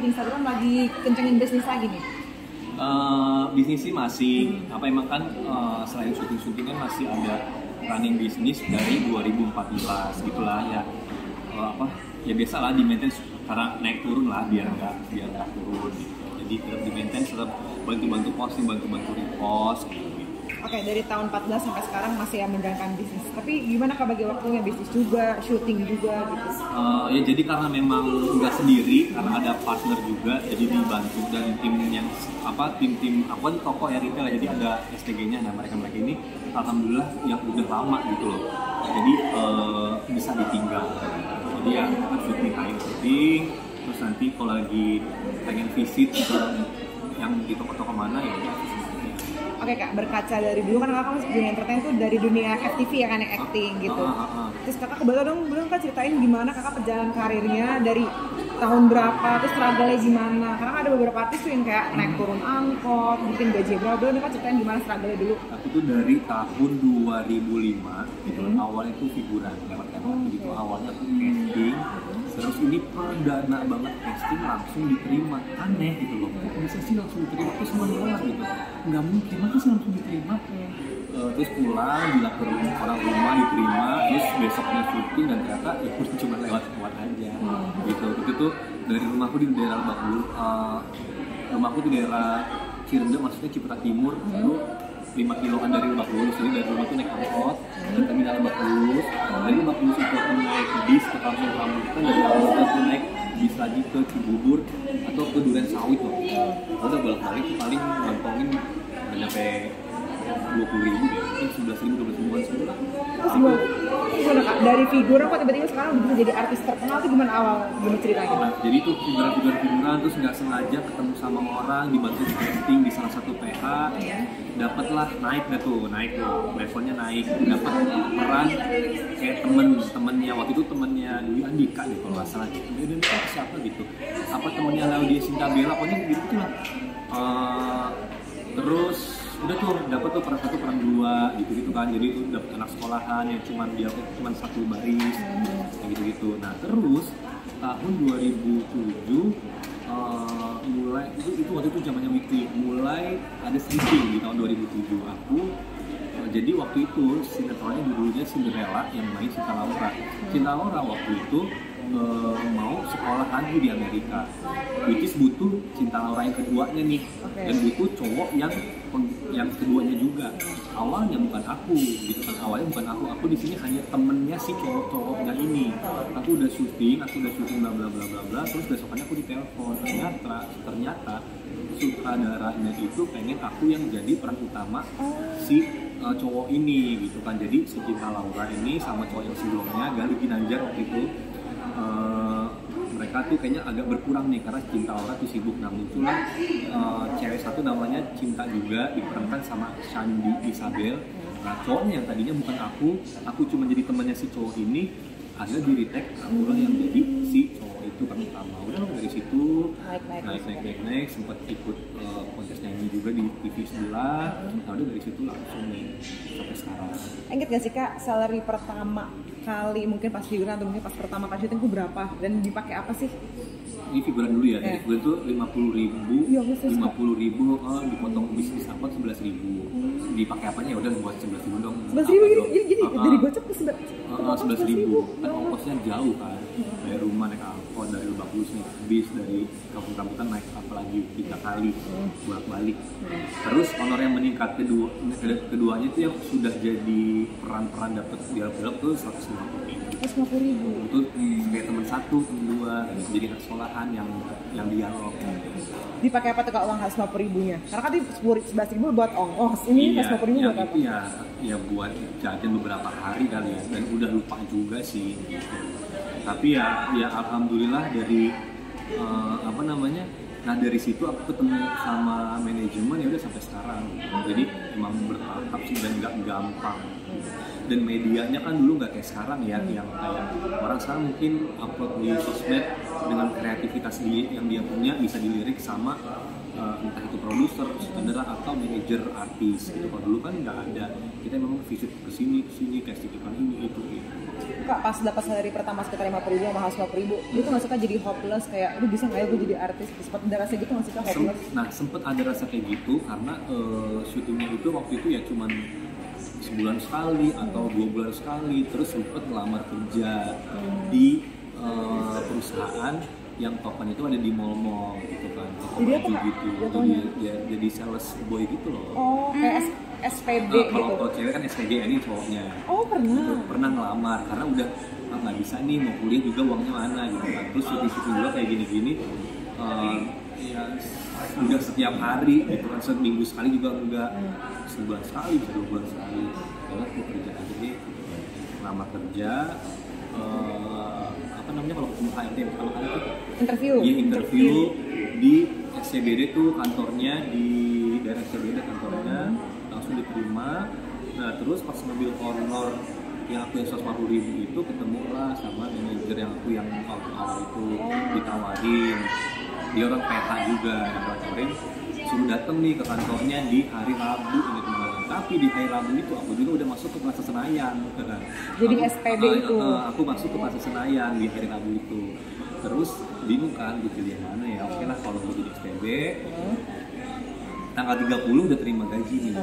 di Instagram lagi kencengin bisnis lagi nih? Bisnis sih masih apa emang kan selain syuting kan masih ada running bisnis dari 2014 gitulah ya. Apa ya biasalah di maintain karena naik turun lah biar nggak turun gitu. Jadi tetap di maintain, tetap bantu posting, bantu repost gitu. Oke, dari tahun 14 sampai sekarang masih menjalankan bisnis. Tapi gimana Kak bagi waktunya, bisnis juga, syuting juga gitu? Ya jadi karena memang nggak sendiri, karena ada partner juga, jadi dibantu dan tim aku kan toko ya retail, jadi ada STG-nya. Nah mereka ini alhamdulillah yang udah lama gitu loh, jadi bisa ditinggal. Jadi ya syuting, terus nanti kalau lagi pengen visit ke yang di toko-toko mana ya. Oke Kak, berkaca dari dulu kan Kakak masuk dunia entertain tuh dari dunia FTV ya kan, yang acting gitu. Terus Kakak kebetulan dong Kak ceritain gimana Kakak perjalanan karirnya dari tahun berapa, terus struggle-nya gimana. Karena ada beberapa artis tuh yang kayak naik turun angkot, bikin gaji berapa, Kak ceritain gimana struggle-nya dulu. Aku tuh dari tahun 2005 gitu, awalnya tuh figuran, lewat gitu, awalnya tuh casting. Terus ini perdana banget casting langsung diterima, aneh gitu loh. Kok bisa sih langsung diterima? Terus semua nolak gitu. Nggak mungkin, masa sih langsung diterima? Terus pulang, bilang ke orang rumah diterima, terus besoknya syuting dan ternyata ya cuma lewat aja. Gitu. Itu tuh dari rumahku di daerah Lebak Bulus, rumahku di daerah Cirende, maksudnya Ciputat Timur, itu 5 kiloan dari Lebak Bulus. Jadi dari rumah tuh naik angkot ke terminal Lebak Bulus. Dari Lebak Bulus itu aku naik bis ke Kampung Rambutan, dari Kampung aku naik bis lagi ke Cibubur atau ke Duren Sawit loh. Udah bolak-balik tuh paling ngantongin nggak nyampe 20.000 deh, mungkin 11.000, 12.000-an sebulan. Terus gimana Kak, dari figur kok tiba-tiba sekarang bisa jadi artis terkenal tuh gimana awal? Gimana ceritanya? Nah, jadi tuh figuran terus nggak sengaja ketemu sama orang, dibantu casting di salah satu PH, dapatlah naik tuh, levelnya naik, dapat peran kayak temennya, waktu itu temennya Dwi Andika gitu kalau nggak salah. Dwi Andika siapa gitu? Apa temennya Laudia Sinta Bella, pokoknya gitu lah. Terus udah tuh dapat tuh peran 1, peran 2 gitu kan, jadi tuh dapat anak sekolahan yang cuma satu baris gitu. Nah terus tahun 2007 mulai itu waktu itu zamannya Weekly, mulai ada stripping di tahun 2007. Aku jadi waktu itu sinetronnya judulnya Cinderella yang main Cinta Laura waktu itu mau sekolah lagi di Amerika, which is butuh Cinta Laura yang keduanya nih, dan butuh cowok yang keduanya juga. Awalnya bukan aku gitu kan, aku di sini hanya temennya si cowoknya ini. Aku udah syuting bla bla bla bla bla, terus besokannya aku ditelepon, ternyata sutradaranya itu pengen aku yang jadi peran utama si cowok ini gitu kan. Jadi si Cinta Laura ini sama cowok yang sebelumnya Galih Ginanjar waktu itu, mereka tuh kayaknya agak berkurang nih karena Cinta Laura tuh sibuk. Nah muncullah cewek satu namanya Cinta juga, diperankan sama Shandy Isabel. Nah cowoknya yang tadinya bukan aku cuma jadi temannya si cowok ini, ada di retake aku lah yang jadi si cowok itu kan utama. Udah dari situ naik sempat ikut kontes nyanyi juga di TV sebelah. Nah udah dari situ langsung nih sampai sekarang. Ingat gak sih Kak, salary pertama kali mungkin pas figuran atau mungkin pas pertama kali syuting itu berapa dan dipakai apa sih? Ini figuran dulu ya, dari figuran tuh 50.000, dipotong bisnis apa 11.000. Dipakai apanya ya udah buat 11.000 dong. 11.000 jadi dari gocap ke 11.000. Kan ongkosnya jauh kan. Dari rumah naik angkot, dari Lebak Bulus naik bis, dari Kampung-Kampungan naik apalagi 3 kali bolak-balik. Terus honor yang meningkat keduanya itu yang sudah jadi peran dapat dialog tuh 150.000. Itu kayak teman 1, teman 2, jadi anak sekolahan yang dialog. Dipakai apa tuh Kak uang 150.000-nya? Karena kan 11.000 buat ongkos, ini 150.000 buat apa? Ya buat jajan beberapa hari kali ya, dan udah lupa juga sih gitu. Tapi ya alhamdulillah dari nah dari situ aku ketemu sama manajemen ya udah sampai sekarang. Jadi emang bertahap sih dan nggak gampang. Dan medianya kan dulu nggak kayak sekarang ya, yang kayak orang sekarang mungkin upload di sosmed dengan kreativitas yang dia punya bisa dilirik sama entah itu produser, sutradara atau manajer artis gitu. Kalau dulu kan nggak ada, kita memang visit ke sini kasih titipan ini itu gitu. Kak, pas dapat salary pertama sekitar 50.000 sama 50.000, itu nggak suka jadi hopeless kayak, lu bisa nggak ya gue jadi artis? Sempat ada rasa gitu nggak sih Kak, hopeless? Nah sempet ada rasa kayak gitu karena syutingnya itu waktu itu ya cuman sebulan sekali atau 2 bulan sekali, terus sempet ngelamar kerja di perusahaan yang topan itu ada di mall-mall gitu kan, toko Jadi baju apa, gitu, jatuhnya? jadi sales boy gitu loh. Oh, kayak SPB gitu? Kalau cewek kan SPG, ini cowoknya. Oh, Pernah ngelamar karena udah nggak bisa nih, mau kuliah juga uangnya mana gitu kan, terus syuting juga kayak gini-gini, ya udah setiap hari gitu kan, seminggu sekali juga enggak, sebulan sekali, 2 bulan sekali. Kalau aku kerja aja deh, ngelamar kerja, apa namanya kalau ketemu HRD pertama kali tuh Interview? Iya, interview di SCBD tuh, kantornya di daerah SCBD kantornya, langsung diterima. Nah terus pas ngambil honor yang aku yang 150.000 itu, ketemulah sama manajer yang aku yang awal itu, ditawarin, dia orang PH juga, ditawarin suruh dateng nih ke kantornya di hari Rabu ini teman. Tapi di hari Rabu itu aku juga udah masuk ke Plaza Senayan. Jadi SPB itu? Aku masuk ke Plaza Senayan di hari Rabu itu. Terus bingung kan, gue pilih yang mana ya? Oke lah kalau gue jadi SPB, tanggal 30 udah terima gaji nih.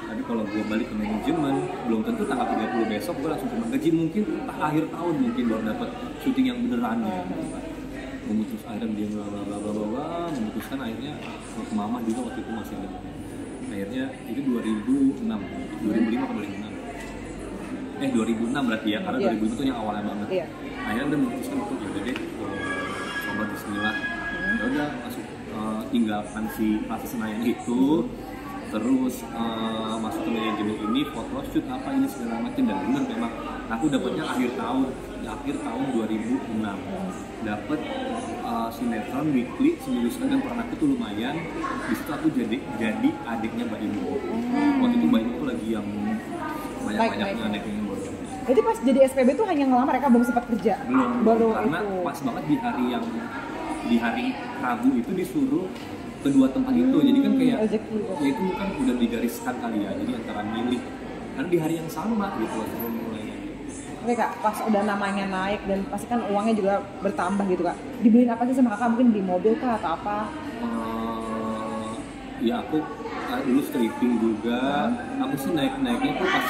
Tapi kalau gue balik ke manajemen, belum tentu tanggal 30 besok gue langsung terima gaji. Mungkin akhir tahun mungkin baru dapat syuting yang beneran ya. Akhirnya dia memutuskan akhirnya ke mama juga waktu itu masih ada. Akhirnya itu 2005 atau 2006 berarti ya, karena 2005 itu yang awalnya banget. Akhirnya udah memutuskan untuk yaudah deh, coba bismillah. Ya udah masuk, tinggalkan si Plaza Senayan itu, terus masuk ke manajemen ini, photoshoot apa ini segala macam, dan benar memang aku dapatnya akhir tahun 2006 dapat sinetron weekly seminggu sekali, dan peran aku tuh lumayan. Di situ aku jadi adiknya Mbak Imo. Waktu itu Mbak Imo tuh lagi yang banyak-banyaknya adiknya baru. Jadi pas jadi SPB tuh hanya ngelamar, mereka belum sempat kerja? Belum, baru karena itu pas banget di hari Rabu itu disuruh kedua tempat itu, jadi kan kayak ya itu kan udah digariskan kali ya, jadi antara milih karena di hari yang sama gitu loh sebelum mulainya. Oke Kak, pas udah namanya naik dan pasti kan uangnya juga bertambah gitu Kak, dibeliin apa sih sama Kakak? Mungkin di mobil kah atau apa? Ya aku dulu stripping juga. Aku sih naiknya tuh pas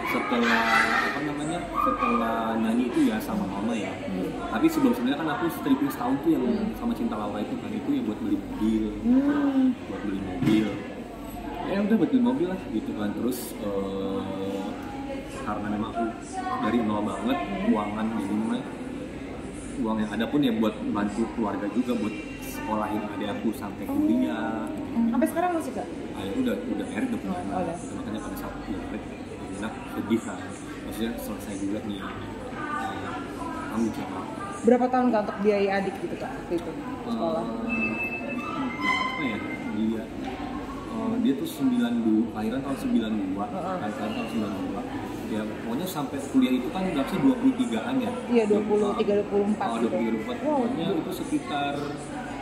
setelah apa namanya, setelah nyanyi itu ya sama mama ya. Tapi sebelumnya kan aku stripping setahun tuh yang sama Cinta Laura itu kan, itu ya buat beli mobil, ya udah buat beli mobil lah gitu kan. Terus karena memang aku dari nol banget uangan, jadi memang uang yang ada pun ya buat bantu keluarga juga, buat sekolahin adik aku sampai kuliah. Sampai sekarang masih Kak? Ya udah merit udah punya anak, makanya pada saat udah merit enak sedih kan, maksudnya selesai juga nih tanggung jawab. Berapa tahun Kak untuk biayai adik gitu Kak waktu itu sekolah? Apa ya, dia tuh 92, lahiran tahun 92, lahiran tahun 92. Ya pokoknya sampai kuliah itu kan berapa sih, 23-an ya? Iya, 23-24 gitu. 23-24, pokoknya itu sekitar,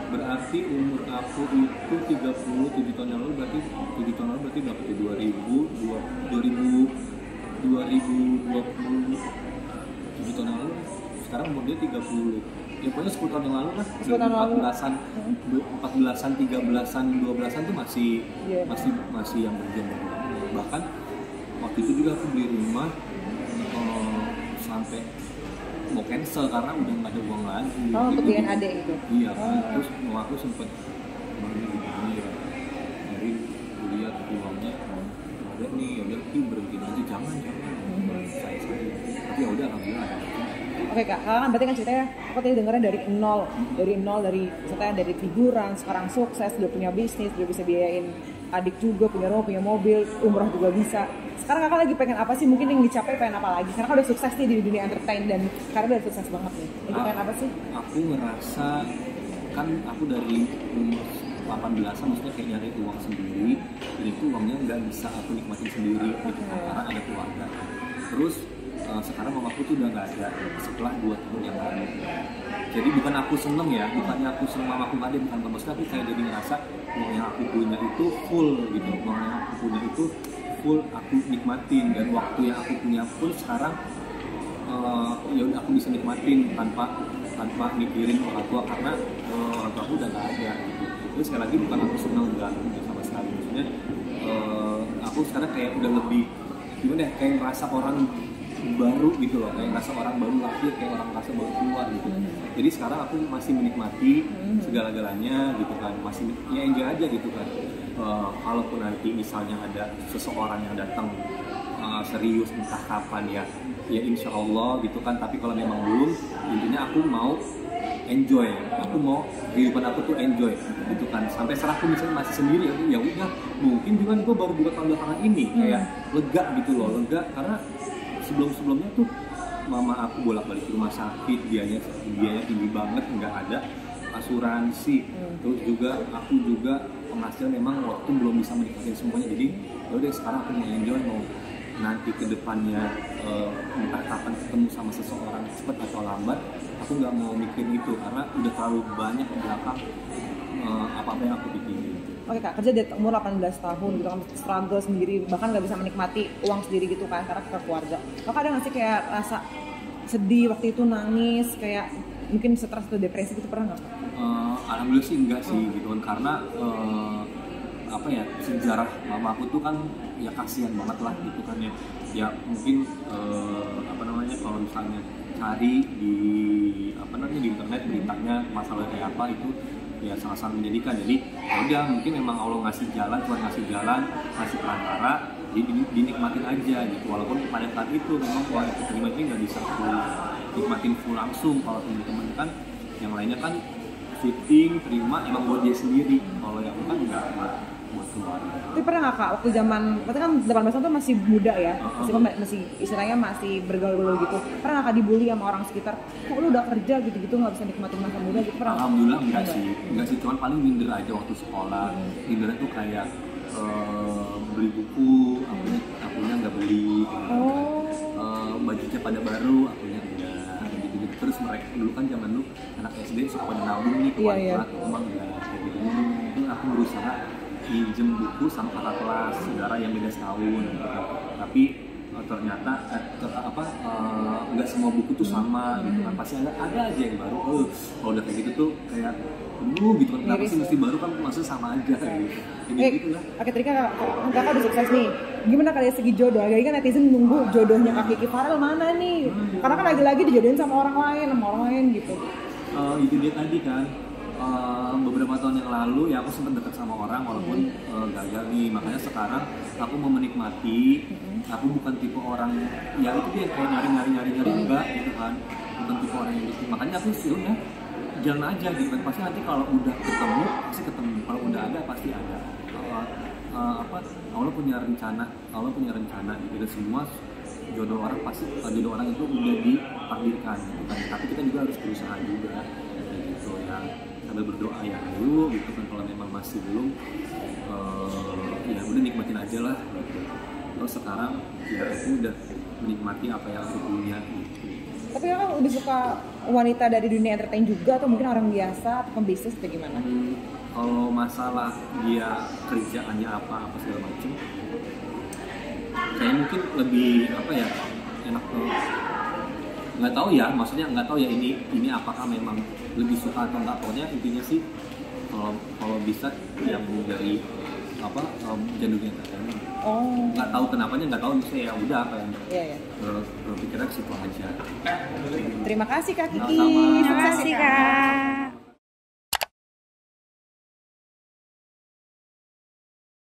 berarti umur aku itu 37 tahun yang lalu, berarti 7 tahun lalu berarti berapa tuh, 2020, 7 tahun yang lalu, sekarang umur dia 30. Ya pokoknya 10 tahun yang lalu lah, 14-an, 13-an, 12-an tuh masih yang berjuang. Bahkan waktu itu juga aku beli rumah sampai mau cancel karena udah nggak ada uang lagi. Untuk biayain adik itu? Iya kan, terus mau aku sempet begini ya, dari kuliah uangnya ada nih, ya udah berhenti aja, jangan saya tapi ya udah alhamdulillah. Oke Kak, Kakak kan berarti kan ceritanya aku tadi dengarnya dari nol, misalnya dari figuran, sekarang sukses, udah punya bisnis, udah bisa biayain adik juga, punya rumah, punya mobil, umroh juga bisa. Sekarang Kakak lagi pengen apa sih? Mungkin yang dicapai pengen apa lagi? Sekarang kan udah sukses nih di dunia entertain dan karena udah sukses banget nih. Itu pengen apa sih? Aku ngerasa kan aku dari umur 18-an maksudnya kayak nyari uang sendiri, dan itu uangnya nggak bisa aku nikmatin sendiri gitu, karena ada keluarga. Terus sekarang mamaku tuh udah nggak ada setelah 2 tahun yang lalu. Jadi bukan aku seneng ya, bukannya aku seneng mamaku nggak ada, bukan maksudnya aku kayak jadi ngerasa uang yang aku punya itu full gitu, uang yang aku punya itu full aku nikmatin, dan waktu yang aku punya pun sekarang ya udah aku bisa nikmatin tanpa mikirin orang tua, karena orang tua aku udah nggak ada gitu. Jadi sekali lagi bukan aku seneng, enggak sama sekali, maksudnya aku sekarang kayak udah lebih gimana ya, kayak ngerasa orang baru gitu loh, kayak ngerasa orang baru lahir, kayak orang ngerasa baru keluar gitu. Jadi sekarang aku masih menikmati segala-galanya gitu kan, masih ya enjoy aja gitu kan. Kalaupun nanti misalnya ada seseorang yang datang serius entah kapan ya insya Allah gitu kan, tapi kalau memang belum, intinya aku mau enjoy, aku mau kehidupan aku tuh enjoy gitu kan, sampai setelah aku misalnya masih sendiri ya udah, mungkin juga gue baru 2 tahun belakangan ini kayak lega gitu loh, lega karena sebelumnya tuh mama aku bolak-balik ke rumah sakit, biayanya tinggi banget, nggak ada asuransi, terus juga aku juga penghasilan memang waktu belum bisa menikmati semuanya, jadi ya udah sekarang aku mau enjoy, mau nanti ke depannya entah kapan ketemu sama seseorang cepat atau lambat, aku nggak mau mikir itu karena udah terlalu banyak ke belakang apa-apa yang aku pikirin. Oke kak, kerja dari umur 18 tahun gitu kan, struggle sendiri, bahkan nggak bisa menikmati uang sendiri gitu kan, karena ke keluarga. Kakak ada nggak sih kayak rasa sedih waktu itu, nangis, kayak mungkin stres atau depresi gitu, pernah nggak? Alhamdulillah sih enggak sih gitu kan, karena apa ya, sejarah mama aku tuh kan ya kasihan banget lah gitu kan ya mungkin apa namanya, kalau misalnya cari di di internet beritanya masalah kayak apa itu ya sangat-sangat menjadikan. Jadi ya udah, mungkin memang Allah ngasih jalan, Tuhan ngasih jalan, ngasih perantara, jadi dinikmatin aja gitu, walaupun pada saat itu memang uang yang terima ini nggak bisa nikmatin full langsung. Kalau teman-teman kan yang lainnya kan fitting, terima emang buat dia sendiri, kalau yang kan enggak buat keluarga. Tapi pernah nggak kak, waktu zaman, berarti kan 18 tahun tuh masih muda ya, masih istilahnya masih bergaul-gaul gitu, pernah nggak kak dibully sama orang sekitar, kok lu udah kerja gitu-gitu nggak bisa nikmatin masa muda gitu, pernah? Alhamdulillah enggak sih, cuman paling minder aja waktu sekolah. Minder tuh kayak beli buku, akunya nggak beli, bajunya pada baru, akunya enggak, gitu. Terus mereka dulu kan zaman dulu anak SD suka pada nabung nih ke warteg, emang enggak kayak gitu. Itu aku berusaha pinjem buku sama kakak kelas saudara yang beda setahun gitu. Tapi ternyata nggak semua buku tuh sama gitu kan, pasti ada aja yang baru. Kalau udah kayak gitu tuh kayak gitu kan, kenapa sih mesti baru, kan maksudnya sama aja kayak gitu. Jadi gitu lah. Oke, Trika, kakak udah sukses nih. Gimana kalian segi jodoh? Lagi kan netizen nunggu jodohnya Kak Kiki Farel mana nih? Karena kan lagi-lagi dijodohin sama orang lain gitu. Itu dia tadi kan. Beberapa tahun yang lalu ya aku sempat dekat sama orang walaupun gagal nih, makanya sekarang aku mau menikmati. Aku bukan tipe orang ya itu dia kayak nyari enggak gitu kan, bukan tipe orang yang gitu. Makanya aku sih udah jalan aja gitu kan, pasti nanti kalau udah ketemu pasti ketemu, kalau udah ada pasti ada. Allah punya rencana gitu, dan semua jodoh orang itu udah ditakdirkan gitu kan. Tapi kita juga harus berusaha juga gitu ya, sambil berdoa ya dulu gitu kan. Kalau memang masih belum ya udah nikmatin aja lah gitu. Terus sekarang ya aku udah menikmati apa yang aku punya gitu. Tapi kakak udah suka wanita dari dunia entertain juga, atau mungkin orang biasa atau pembisnis atau gimana? Kalau masalah dia kerjaannya apa segala macam, kayak mungkin lebih enak nggak tahu ya, maksudnya nggak tahu ya ini apakah memang lebih suka atau nggak. Pokoknya intinya sih kalau bisa yang dari jadulnya entertainment. Nggak tahu kenapanya, nggak tahu, misalnya ya udah apa yang berpikirnya ke situ aja. Terima kasih Kak Kiki. Sama-sama. Terima kasih Kak.